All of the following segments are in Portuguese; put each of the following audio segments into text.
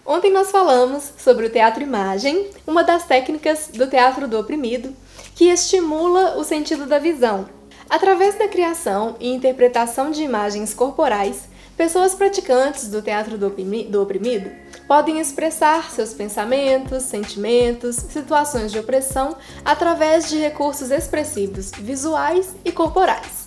Ontem nós falamos sobre o teatro-imagem, uma das técnicas do teatro do oprimido, que estimula o sentido da visão. Através da criação e interpretação de imagens corporais, pessoas praticantes do teatro do oprimido podem expressar seus pensamentos, sentimentos, situações de opressão através de recursos expressivos visuais e corporais.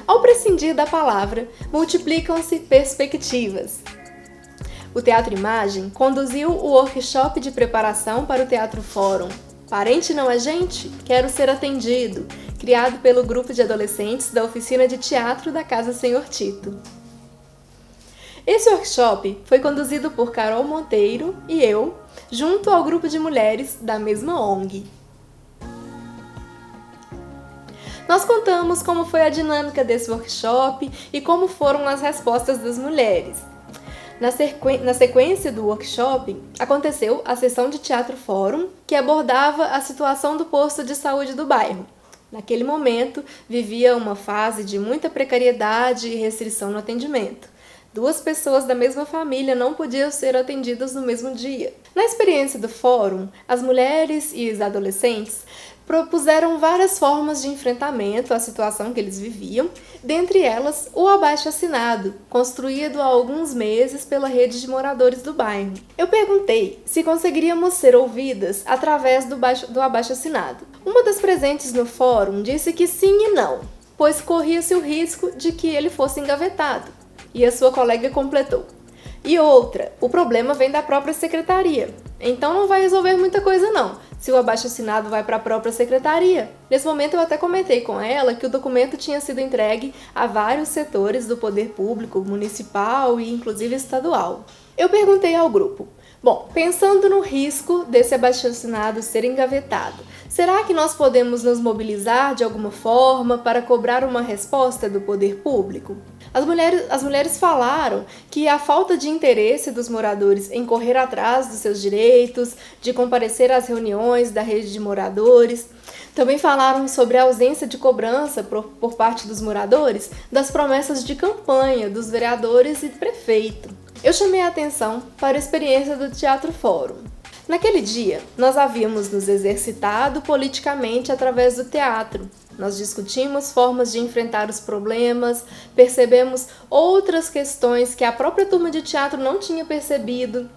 Ao prescindir da palavra, multiplicam-se perspectivas. O Teatro-Imagem conduziu o workshop de preparação para o Teatro Fórum Parente Não é Gente? Quero Ser Atendido, criado pelo grupo de adolescentes da oficina de teatro da Casa Senhor Tito. Esse workshop foi conduzido por Carol Monteiro e eu, junto ao grupo de mulheres da mesma ONG. Nós contamos como foi a dinâmica desse workshop e como foram as respostas das mulheres. Na sequência do workshop, aconteceu a sessão de Teatro Fórum, que abordava a situação do posto de saúde do bairro. Naquele momento, vivia uma fase de muita precariedade e restrição no atendimento. 2 pessoas da mesma família não podiam ser atendidas no mesmo dia. Na experiência do fórum, as mulheres e os adolescentes propuseram várias formas de enfrentamento à situação que eles viviam, dentre elas o abaixo-assinado, construído há alguns meses pela rede de moradores do bairro. Eu perguntei se conseguiríamos ser ouvidas através do abaixo-assinado. Uma das presentes no fórum disse que sim e não, pois corria-se o risco de que ele fosse engavetado, e a sua colega completou: e outra, o problema vem da própria secretaria, então não vai resolver muita coisa não, se o abaixo-assinado vai para a própria secretaria. Nesse momento eu até comentei com ela que o documento tinha sido entregue a vários setores do poder público, municipal e inclusive estadual. Eu perguntei ao grupo: bom, pensando no risco desse abaixo-assinado ser engavetado, será que nós podemos nos mobilizar de alguma forma para cobrar uma resposta do poder público? As mulheres falaram que a falta de interesse dos moradores em correr atrás dos seus direitos, de comparecer às reuniões da rede de moradores. Também falaram sobre a ausência de cobrança por parte dos moradores das promessas de campanha dos vereadores e do prefeito. Eu chamei a atenção para a experiência do Teatro Fórum. Naquele dia, nós havíamos nos exercitado politicamente através do teatro. Nós discutimos formas de enfrentar os problemas, percebemos outras questões que a própria turma de teatro não tinha percebido.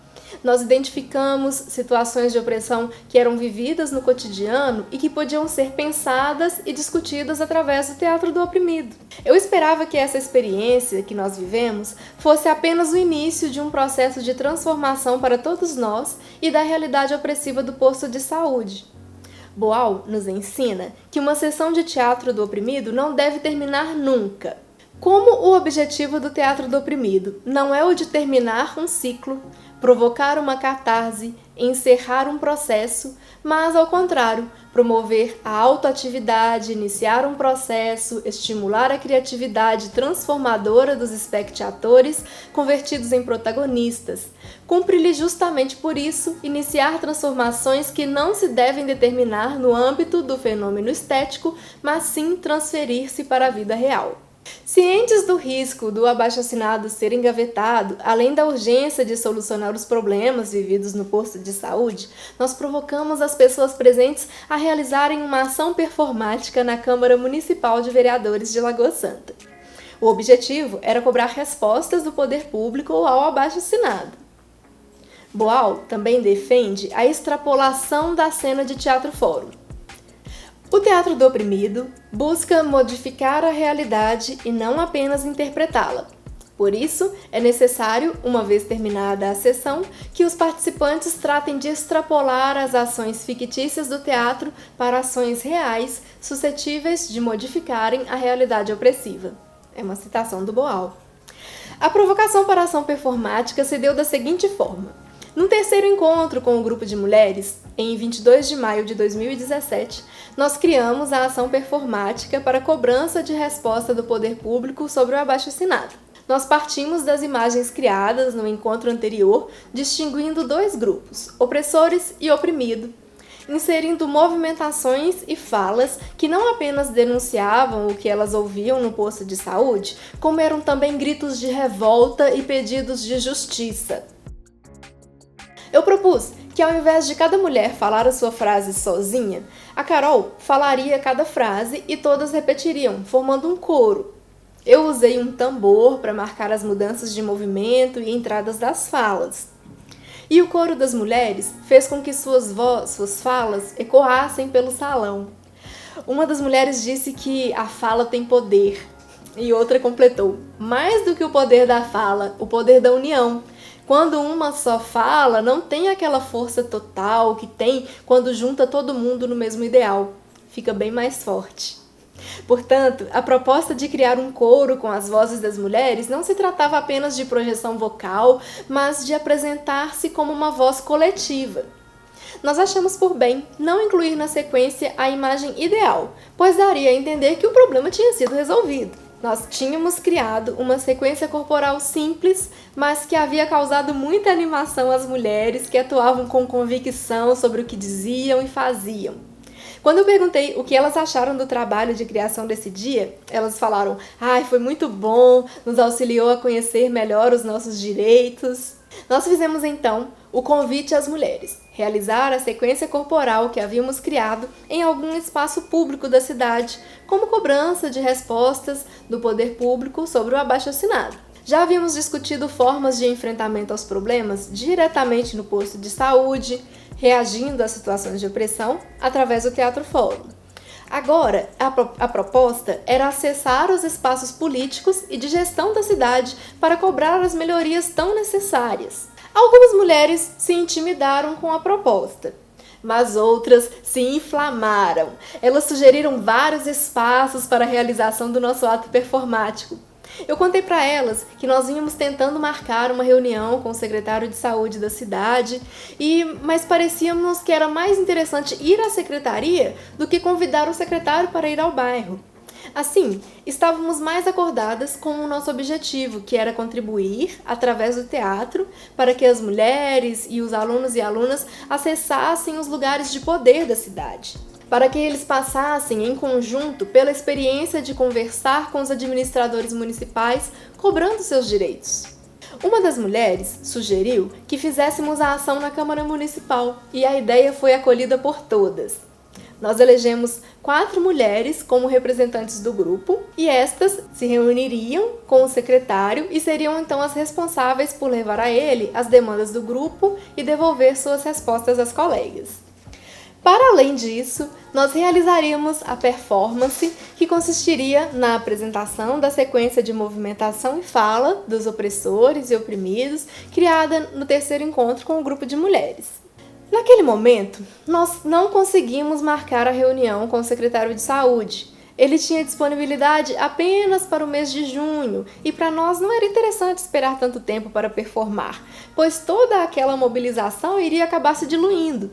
Nós identificamos situações de opressão que eram vividas no cotidiano e que podiam ser pensadas e discutidas através do teatro do oprimido. Eu esperava que essa experiência que nós vivemos fosse apenas o início de um processo de transformação para todos nós e da realidade opressiva do posto de saúde. Boal nos ensina que uma sessão de teatro do oprimido não deve terminar nunca. Como o objetivo do teatro do oprimido não é o de terminar um ciclo, provocar uma catarse, encerrar um processo, mas, ao contrário, promover a autoatividade, iniciar um processo, estimular a criatividade transformadora dos espectadores convertidos em protagonistas. Cumpre-lhe justamente por isso iniciar transformações que não se devem determinar no âmbito do fenômeno estético, mas sim transferir-se para a vida real. Cientes do risco do abaixo-assinado ser engavetado, além da urgência de solucionar os problemas vividos no posto de saúde, nós provocamos as pessoas presentes a realizarem uma ação performática na Câmara Municipal de Vereadores de Lagoa Santa. O objetivo era cobrar respostas do poder público ao abaixo-assinado. Boal também defende a extrapolação da cena de Teatro Fórum. O teatro do oprimido busca modificar a realidade e não apenas interpretá-la. Por isso, é necessário, uma vez terminada a sessão, que os participantes tratem de extrapolar as ações fictícias do teatro para ações reais, suscetíveis de modificarem a realidade opressiva. É uma citação do Boal. A provocação para a ação performática se deu da seguinte forma. Num terceiro encontro com o grupo de mulheres, em 22 de maio de 2017, nós criamos a ação performática para cobrança de resposta do poder público sobre o abaixo-assinado. Nós partimos das imagens criadas no encontro anterior, distinguindo dois grupos, opressores e oprimido, inserindo movimentações e falas que não apenas denunciavam o que elas ouviam no posto de saúde, como eram também gritos de revolta e pedidos de justiça. Eu propus que ao invés de cada mulher falar a sua frase sozinha, a Carol falaria cada frase e todas repetiriam, formando um coro. Eu usei um tambor para marcar as mudanças de movimento e entradas das falas. E o coro das mulheres fez com que suas falas ecoassem pelo salão. Uma das mulheres disse que a fala tem poder, e outra completou, mais do que o poder da fala, o poder da união. Quando uma só fala, não tem aquela força total que tem quando junta todo mundo no mesmo ideal. Fica bem mais forte. Portanto, a proposta de criar um coro com as vozes das mulheres não se tratava apenas de projeção vocal, mas de apresentar-se como uma voz coletiva. Nós achamos por bem não incluir na sequência a imagem ideal, pois daria a entender que o problema tinha sido resolvido. Nós tínhamos criado uma sequência corporal simples, mas que havia causado muita animação às mulheres que atuavam com convicção sobre o que diziam e faziam. Quando eu perguntei o que elas acharam do trabalho de criação desse dia, elas falaram: foi muito bom, nos auxiliou a conhecer melhor os nossos direitos. Nós fizemos então o convite às mulheres, realizar a sequência corporal que havíamos criado em algum espaço público da cidade, como cobrança de respostas do poder público sobre o abaixo-assinado. Já havíamos discutido formas de enfrentamento aos problemas diretamente no posto de saúde, reagindo a situações de opressão através do Teatro Fórum. Agora, a proposta era acessar os espaços políticos e de gestão da cidade para cobrar as melhorias tão necessárias. Algumas mulheres se intimidaram com a proposta, mas outras se inflamaram. Elas sugeriram vários espaços para a realização do nosso ato performático. Eu contei para elas que nós vínhamos tentando marcar uma reunião com o secretário de saúde da cidade, mas parecíamos que era mais interessante ir à secretaria do que convidar o secretário para ir ao bairro. Assim, estávamos mais acordadas com o nosso objetivo, que era contribuir, através do teatro, para que as mulheres e os alunos e alunas acessassem os lugares de poder da cidade, para que eles passassem em conjunto pela experiência de conversar com os administradores municipais, cobrando seus direitos. Uma das mulheres sugeriu que fizéssemos a ação na Câmara Municipal e a ideia foi acolhida por todas. Nós elegemos 4 mulheres como representantes do grupo e estas se reuniriam com o secretário e seriam então as responsáveis por levar a ele as demandas do grupo e devolver suas respostas às colegas. Para além disso, nós realizaríamos a performance, que consistiria na apresentação da sequência de movimentação e fala dos opressores e oprimidos, criada no terceiro encontro com o grupo de mulheres. Naquele momento, nós não conseguimos marcar a reunião com o secretário de saúde. Ele tinha disponibilidade apenas para o mês de junho e para nós não era interessante esperar tanto tempo para performar, pois toda aquela mobilização iria acabar se diluindo.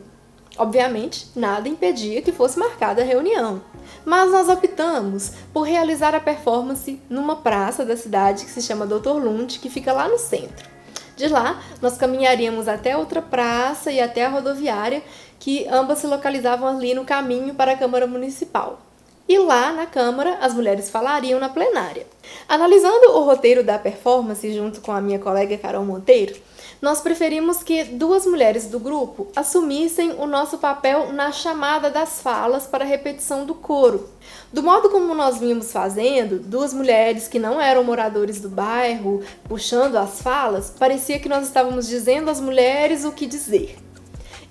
Obviamente, nada impedia que fosse marcada a reunião, mas nós optamos por realizar a performance numa praça da cidade que se chama Dr. Lund, que fica lá no centro. De lá, nós caminharíamos até outra praça e até a rodoviária, que ambas se localizavam ali no caminho para a Câmara Municipal. E lá, na Câmara, as mulheres falariam na plenária. Analisando o roteiro da performance junto com a minha colega Carol Monteiro, nós preferimos que 2 mulheres do grupo assumissem o nosso papel na chamada das falas para a repetição do coro. Do modo como nós vínhamos fazendo, 2 mulheres que não eram moradores do bairro, puxando as falas, parecia que nós estávamos dizendo às mulheres o que dizer.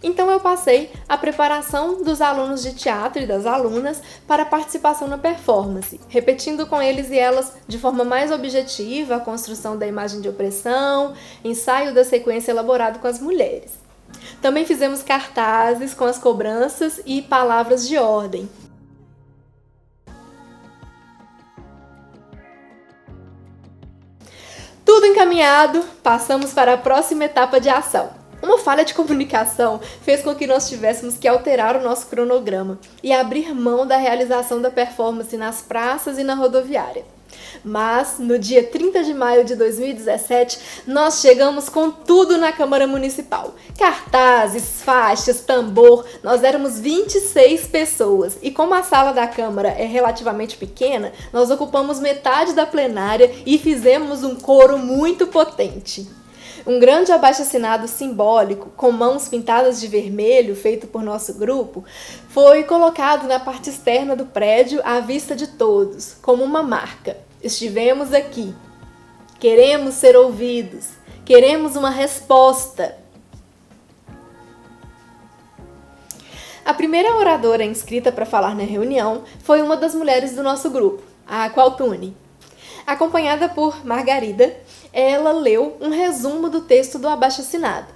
Então eu passei a preparação dos alunos de teatro e das alunas para a participação na performance, repetindo com eles e elas de forma mais objetiva a construção da imagem de opressão, ensaio da sequência elaborado com as mulheres. Também fizemos cartazes com as cobranças e palavras de ordem. Tudo encaminhado, passamos para a próxima etapa de ação. Uma falha de comunicação fez com que nós tivéssemos que alterar o nosso cronograma e abrir mão da realização da performance nas praças e na rodoviária. Mas, no dia 30 de maio de 2017, nós chegamos com tudo na Câmara Municipal. Cartazes, faixas, tambor, nós éramos 26 pessoas. E como a sala da Câmara é relativamente pequena, nós ocupamos metade da plenária e fizemos um coro muito potente. Um grande abaixo-assinado simbólico, com mãos pintadas de vermelho, feito por nosso grupo, foi colocado na parte externa do prédio à vista de todos, como uma marca. Estivemos aqui. Queremos ser ouvidos. Queremos uma resposta. A primeira oradora inscrita para falar na reunião foi uma das mulheres do nosso grupo, a Qualtune. Acompanhada por Margarida, ela leu um resumo do texto do abaixo-assinado.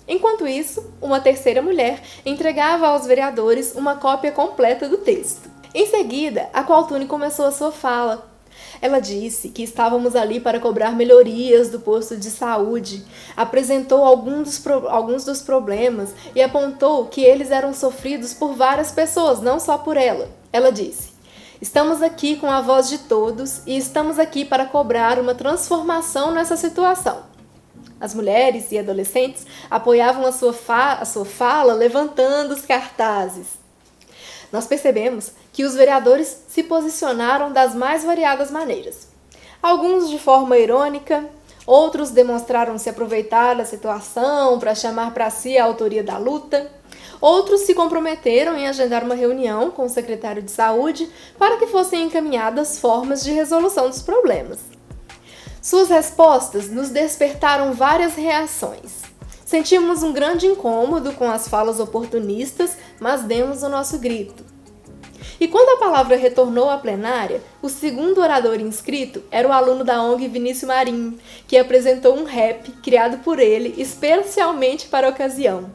Enquanto isso, uma terceira mulher entregava aos vereadores uma cópia completa do texto. Em seguida, a Qualtune começou a sua fala. Ela disse que estávamos ali para cobrar melhorias do posto de saúde, apresentou alguns dos problemas e apontou que eles eram sofridos por várias pessoas, não só por ela. Ela disse: "Estamos aqui com a voz de todos e estamos aqui para cobrar uma transformação nessa situação." As mulheres e adolescentes apoiavam a sua fala levantando os cartazes. Nós percebemos que os vereadores se posicionaram das mais variadas maneiras. Alguns de forma irônica, outros demonstraram se aproveitar da situação para chamar para si a autoria da luta. Outros se comprometeram em agendar uma reunião com o secretário de saúde para que fossem encaminhadas formas de resolução dos problemas. Suas respostas nos despertaram várias reações. Sentimos um grande incômodo com as falas oportunistas, mas demos o nosso grito. E quando a palavra retornou à plenária, o segundo orador inscrito era o aluno da ONG Vinícius Marinho, que apresentou um rap criado por ele especialmente para a ocasião.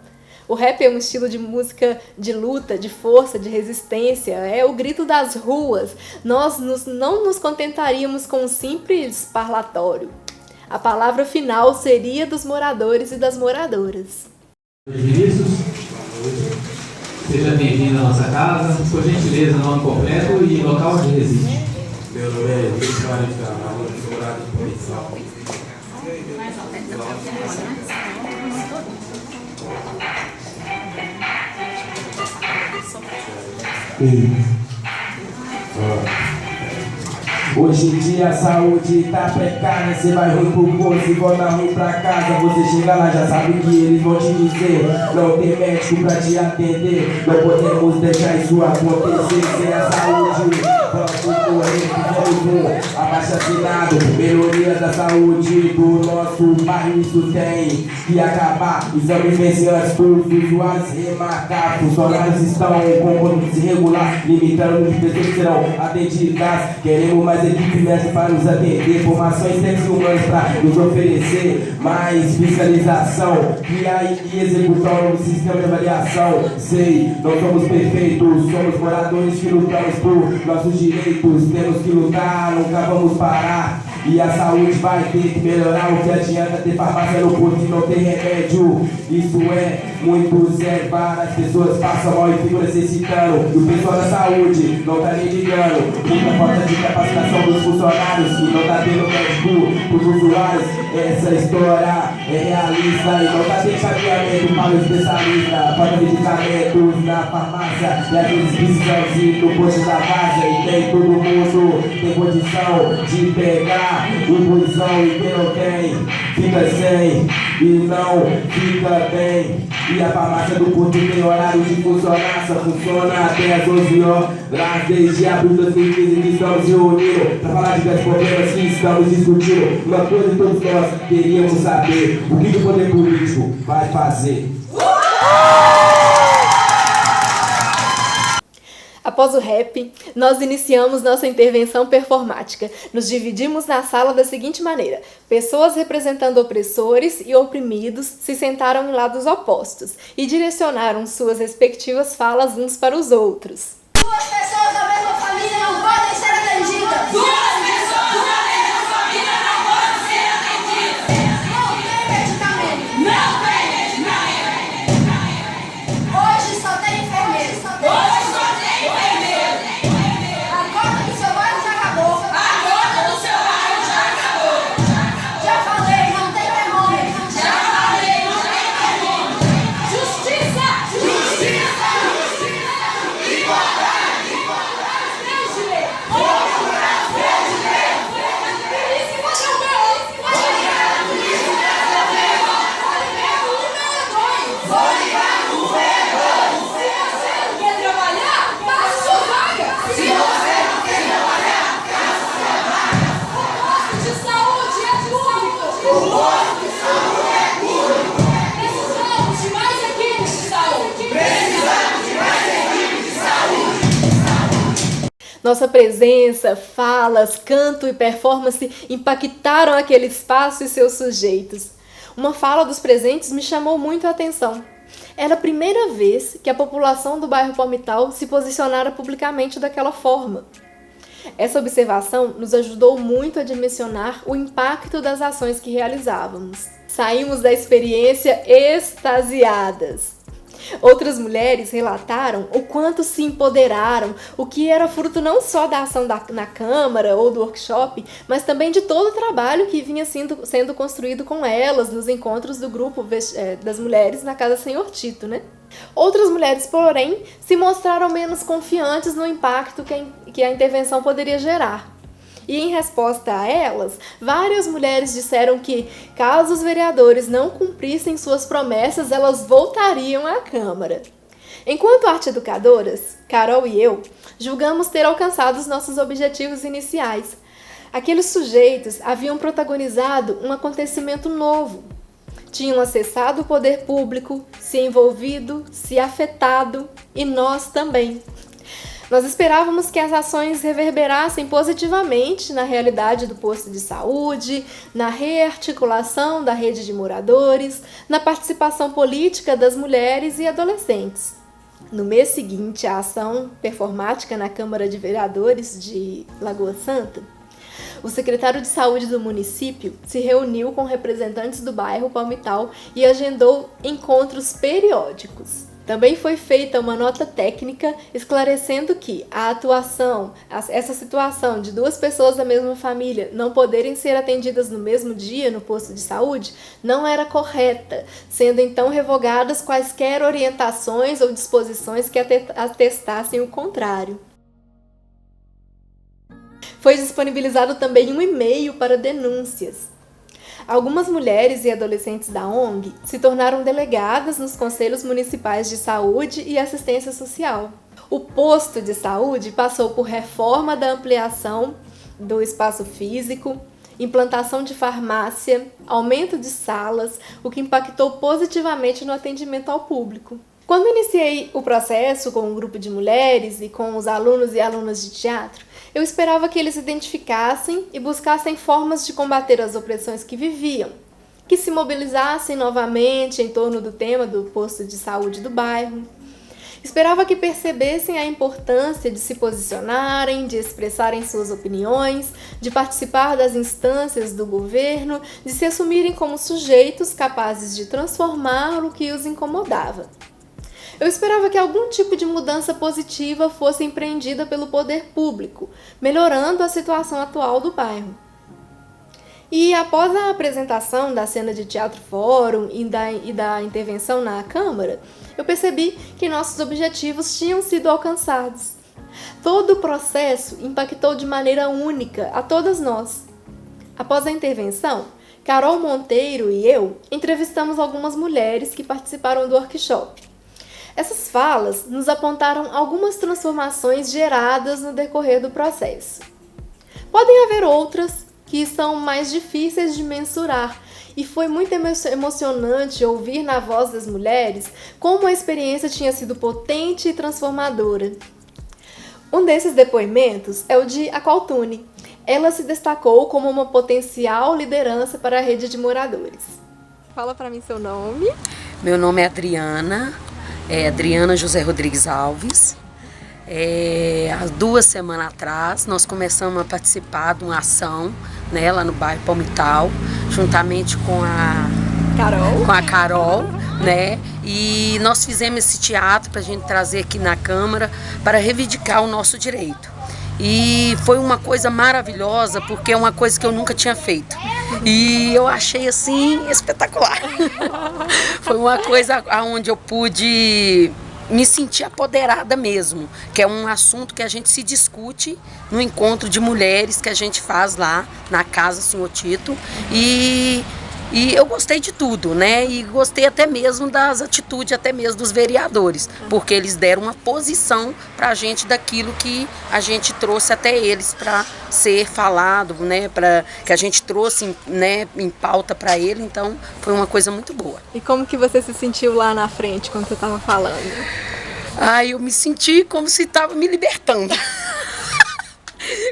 O rap é um estilo de música de luta, de força, de resistência, é o grito das ruas. Nós não nos contentaríamos com um simples parlatório. A palavra final seria dos moradores e das moradoras. Vinícius, seja bem-vindo à nossa casa. Por gentileza, nome completo e local onde reside. Meu nome é Vinícius Marinho de Carvalho, sou morado de Policial. Hoje em dia a saúde tá precária. Cê vai ruim pro posto e volta ruim pra casa. Você chega lá, já sabe o que eles vão te dizer. Não tem médico pra te atender. Não podemos deixar isso acontecer. Sem a saúde, vamos correr, abaixo-assinado, melhoria da saúde do nosso país. Isso tem que acabar. Exames messianos para os usuários remarcar. Funcionários estão com conduta irregular, limitando o número de pessoas que serão atendidas. Queremos mais equipe médica para nos atender, formações técnicas humanas para nos oferecer mais fiscalização, criar e executar um novo sistema de avaliação. Sei, não somos perfeitos, somos moradores que lutamos por nossos direitos, temos que lutar, nunca vamos parar. E a saúde vai ter que melhorar. O que adianta ter farmácia no posto e não ter remédio? Isso é muito sério. Várias pessoas passam mal e ficam necessitando. E o pessoal da saúde não tá nem ligando. Muita falta de capacitação dos funcionários que não tá tendo médico pros usuários. Essa história é realista e não tá tendo encaminhamento para o especialista. Falta medicamentos na farmácia e às vezes precisam ir no posto da casa. E nem todo mundo tem condição de pegar o busão, e quem não tem fica sem e não fica bem. E a farmácia do posto tem horário de funcionar, só funciona até as 11 horas. Desde abril de 2015 que estamos reunindo para falar de grandes problemas que estamos discutindo. Uma coisa que todos nós queríamos saber: o que o poder político vai fazer? Após o rap, nós iniciamos nossa intervenção performática. Nos dividimos na sala da seguinte maneira: pessoas representando opressores e oprimidos se sentaram em lados opostos e direcionaram suas respectivas falas uns para os outros. Duas pessoas da mesma família não podem ser atendidas! Duas pessoas da mesma família não podem ser atendidas! Não tem medicamento! Não tem medicamento! Hoje só tem enfermeiro! Hoje só tem enfermeiro! A cota do seu bairro já acabou! A cota do seu bairro já acabou! Já falei, não tem termômetro! Já falei, não tem termômetro! Justiça! Justiça! Igualdade! Nossa presença, falas, canto e performance impactaram aquele espaço e seus sujeitos. Uma fala dos presentes me chamou muito a atenção. Era a primeira vez que a população do bairro Palmital se posicionara publicamente daquela forma. Essa observação nos ajudou muito a dimensionar o impacto das ações que realizávamos. Saímos da experiência extasiadas. Outras mulheres relataram o quanto se empoderaram, o que era fruto não só da ação na Câmara ou do workshop, mas também de todo o trabalho que vinha sendo construído com elas nos encontros do grupo das mulheres na Casa Senhor Tito, né? Outras mulheres, porém, se mostraram menos confiantes no impacto que a intervenção poderia gerar. E em resposta a elas, várias mulheres disseram que, caso os vereadores não cumprissem suas promessas, elas voltariam à Câmara. Enquanto arte-educadoras, Carol e eu julgamos ter alcançado os nossos objetivos iniciais. Aqueles sujeitos haviam protagonizado um acontecimento novo. Tinham acessado o poder público, se envolvido, se afetado, e nós também. Nós esperávamos que as ações reverberassem positivamente na realidade do posto de saúde, na rearticulação da rede de moradores, na participação política das mulheres e adolescentes. No mês seguinte à ação performática na Câmara de Vereadores de Lagoa Santa, o secretário de saúde do município se reuniu com representantes do bairro Palmital e agendou encontros periódicos. Também foi feita uma nota técnica esclarecendo que essa situação de duas pessoas da mesma família não poderem ser atendidas no mesmo dia no posto de saúde não era correta, sendo então revogadas quaisquer orientações ou disposições que atestassem o contrário. Foi disponibilizado também um e-mail para denúncias. Algumas mulheres e adolescentes da ONG se tornaram delegadas nos conselhos municipais de saúde e assistência social. O posto de saúde passou por reforma da ampliação do espaço físico, implantação de farmácia, aumento de salas, o que impactou positivamente no atendimento ao público. Quando iniciei o processo com um grupo de mulheres e com os alunos e alunas de teatro, eu esperava que eles identificassem e buscassem formas de combater as opressões que viviam, que se mobilizassem novamente em torno do tema do posto de saúde do bairro. Esperava que percebessem a importância de se posicionarem, de expressarem suas opiniões, de participar das instâncias do governo, de se assumirem como sujeitos capazes de transformar o que os incomodava. Eu esperava que algum tipo de mudança positiva fosse empreendida pelo poder público, melhorando a situação atual do bairro. E após a apresentação da cena de teatro fórum e da intervenção na Câmara, eu percebi que nossos objetivos tinham sido alcançados. Todo o processo impactou de maneira única a todas nós. Após a intervenção, Carol Monteiro e eu entrevistamos algumas mulheres que participaram do workshop. Essas falas nos apontaram algumas transformações geradas no decorrer do processo. Podem haver outras que são mais difíceis de mensurar, e foi muito emocionante ouvir na voz das mulheres como a experiência tinha sido potente e transformadora. Um desses depoimentos é o de Aqualtune. Ela se destacou como uma potencial liderança para a rede de moradores. Fala para mim seu nome. Meu nome é Adriana, Adriana José Rodrigues Alves. Há 2 semanas atrás nós começamos a participar de uma ação, né, lá no bairro Palmital, juntamente com a Carol, né? E nós fizemos esse teatro para a gente trazer aqui na Câmara para reivindicar o nosso direito. E foi uma coisa maravilhosa, porque é uma coisa que eu nunca tinha feito. E eu achei assim espetacular. Foi uma coisa onde eu pude me sentir apoderada mesmo, que é um assunto que a gente se discute no encontro de mulheres que a gente faz lá na Casa Senhor Tito. E eu gostei de tudo, né? E gostei até mesmo das atitudes, até mesmo dos vereadores, porque eles deram uma posição para a gente daquilo que a gente trouxe até eles para ser falado, né? Para que a gente trouxe, né, em pauta para ele. Então, foi uma coisa muito boa. E como que você se sentiu lá na frente quando você estava falando? Eu me senti como se estava me libertando.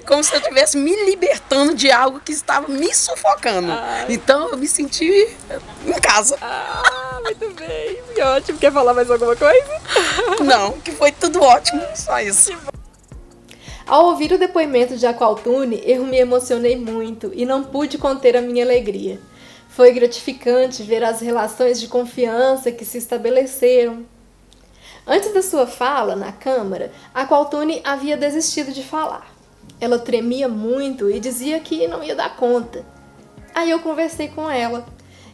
Como se eu estivesse me libertando de algo que estava me sufocando. Então eu me senti em casa. Muito bem, que ótimo. Quer falar mais alguma coisa? Não, que foi tudo ótimo, só isso. Ao ouvir o depoimento de Aqualtune, eu me emocionei muito e não pude conter a minha alegria. Foi gratificante ver as relações de confiança que se estabeleceram. Antes da sua fala na Câmara, Aqualtune havia desistido de falar. Ela tremia muito e dizia que não ia dar conta. Aí eu conversei com ela.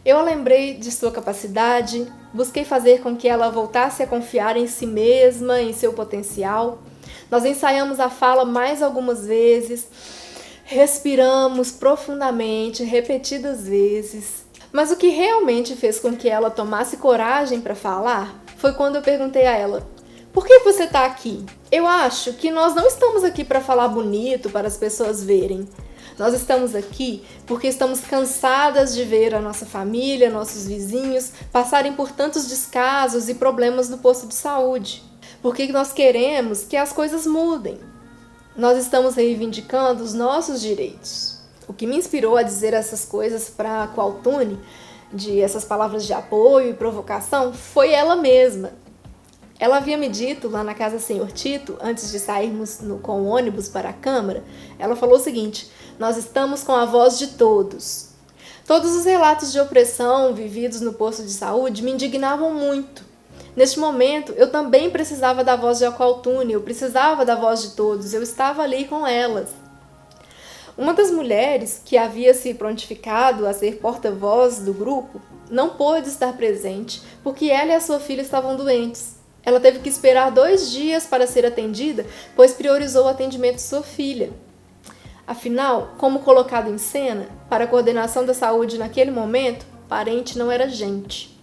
Eu a lembrei de sua capacidade, busquei fazer com que ela voltasse a confiar em si mesma, em seu potencial. Nós ensaiamos a fala mais algumas vezes, respiramos profundamente, repetidas vezes. Mas o que realmente fez com que ela tomasse coragem para falar foi quando eu perguntei a ela: por que você está aqui? Eu acho que nós não estamos aqui para falar bonito, para as pessoas verem. Nós estamos aqui porque estamos cansadas de ver a nossa família, nossos vizinhos, passarem por tantos descasos e problemas no posto de saúde. Porque nós queremos que as coisas mudem. Nós estamos reivindicando os nossos direitos. O que me inspirou a dizer essas coisas para a Aqualtune, essas palavras de apoio e provocação, foi ela mesma. Ela havia me dito lá na Casa Senhor Tito, antes de sairmos com o ônibus para a Câmara, ela falou o seguinte: nós estamos com a voz de todos. Todos os relatos de opressão vividos no posto de saúde me indignavam muito. Neste momento, eu também precisava da voz de Aqualtune, eu precisava da voz de todos, eu estava ali com elas. Uma das mulheres que havia se prontificado a ser porta-voz do grupo não pôde estar presente porque ela e a sua filha estavam doentes. Ela teve que esperar 2 dias para ser atendida, pois priorizou o atendimento de sua filha. Afinal, como colocado em cena, para a coordenação da saúde naquele momento, parente não era gente.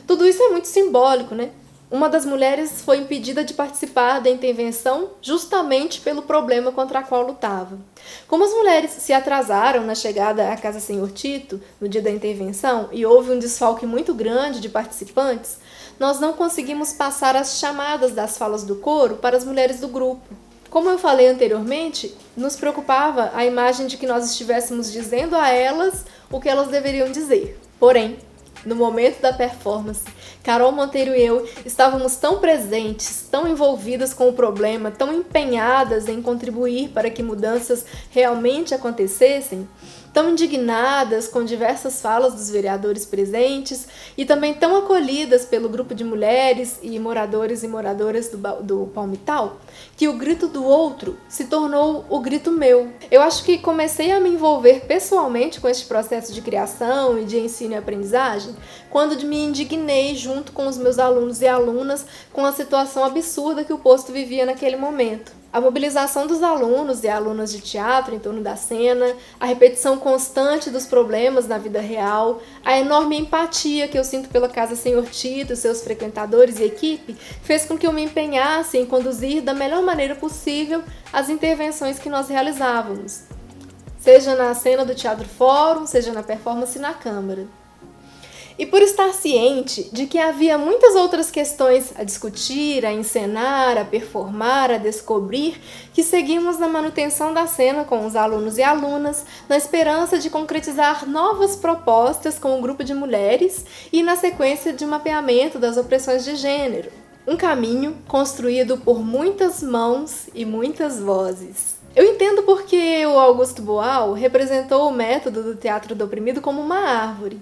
Tudo isso é muito simbólico, né? Uma das mulheres foi impedida de participar da intervenção justamente pelo problema contra o qual lutava. Como as mulheres se atrasaram na chegada à Casa Senhor Tito, no dia da intervenção, e houve um desfalque muito grande de participantes, nós não conseguimos passar as chamadas das falas do coro para as mulheres do grupo. Como eu falei anteriormente, nos preocupava a imagem de que nós estivéssemos dizendo a elas o que elas deveriam dizer. Porém, no momento da performance, Carol Monteiro e eu estávamos tão presentes, tão envolvidas com o problema, tão empenhadas em contribuir para que mudanças realmente acontecessem, tão indignadas com diversas falas dos vereadores presentes e também tão acolhidas pelo grupo de mulheres e moradores e moradoras do Palmital, que o grito do outro se tornou o grito meu. Eu acho que comecei a me envolver pessoalmente com este processo de criação e de ensino e aprendizagem quando me indignei junto com os meus alunos e alunas com a situação absurda que o posto vivia naquele momento. A mobilização dos alunos e alunas de teatro em torno da cena, a repetição constante dos problemas na vida real, a enorme empatia que eu sinto pela Casa Senhor Tito, seus frequentadores e equipe, fez com que eu me empenhasse em conduzir da melhor maneira possível as intervenções que nós realizávamos, seja na cena do Teatro Fórum, seja na performance na Câmara. E por estar ciente de que havia muitas outras questões a discutir, a encenar, a performar, a descobrir, que seguimos na manutenção da cena com os alunos e alunas, na esperança de concretizar novas propostas com o grupo de mulheres e na sequência de mapeamento das opressões de gênero. Um caminho construído por muitas mãos e muitas vozes. Eu entendo porque o Augusto Boal representou o método do teatro do oprimido como uma árvore.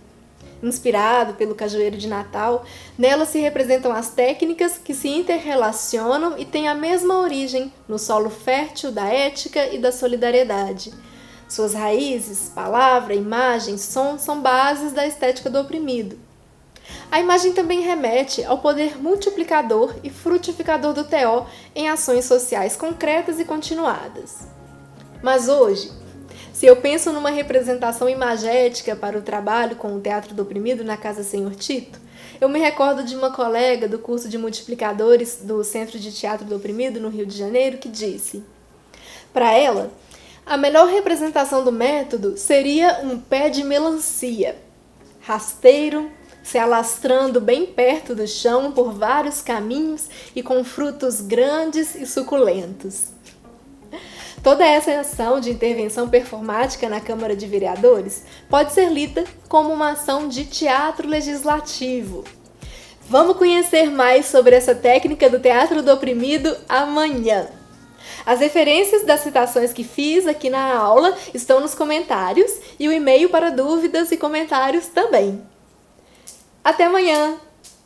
Inspirado pelo Cajueiro de Natal, nela se representam as técnicas que se interrelacionam e têm a mesma origem no solo fértil da ética e da solidariedade. Suas raízes, palavra, imagem, som são bases da estética do oprimido. A imagem também remete ao poder multiplicador e frutificador do TO em ações sociais concretas e continuadas. Mas hoje, se eu penso numa representação imagética para o trabalho com o Teatro do Oprimido na Casa Senhor Tito, eu me recordo de uma colega do curso de multiplicadores do Centro de Teatro do Oprimido, no Rio de Janeiro, que disse: para ela, a melhor representação do método seria um pé de melancia, rasteiro, se alastrando bem perto do chão por vários caminhos e com frutos grandes e suculentos. Toda essa ação de intervenção performática na Câmara de Vereadores pode ser lida como uma ação de teatro legislativo. Vamos conhecer mais sobre essa técnica do teatro do oprimido amanhã. As referências das citações que fiz aqui na aula estão nos comentários e o e-mail para dúvidas e comentários também. Até amanhã!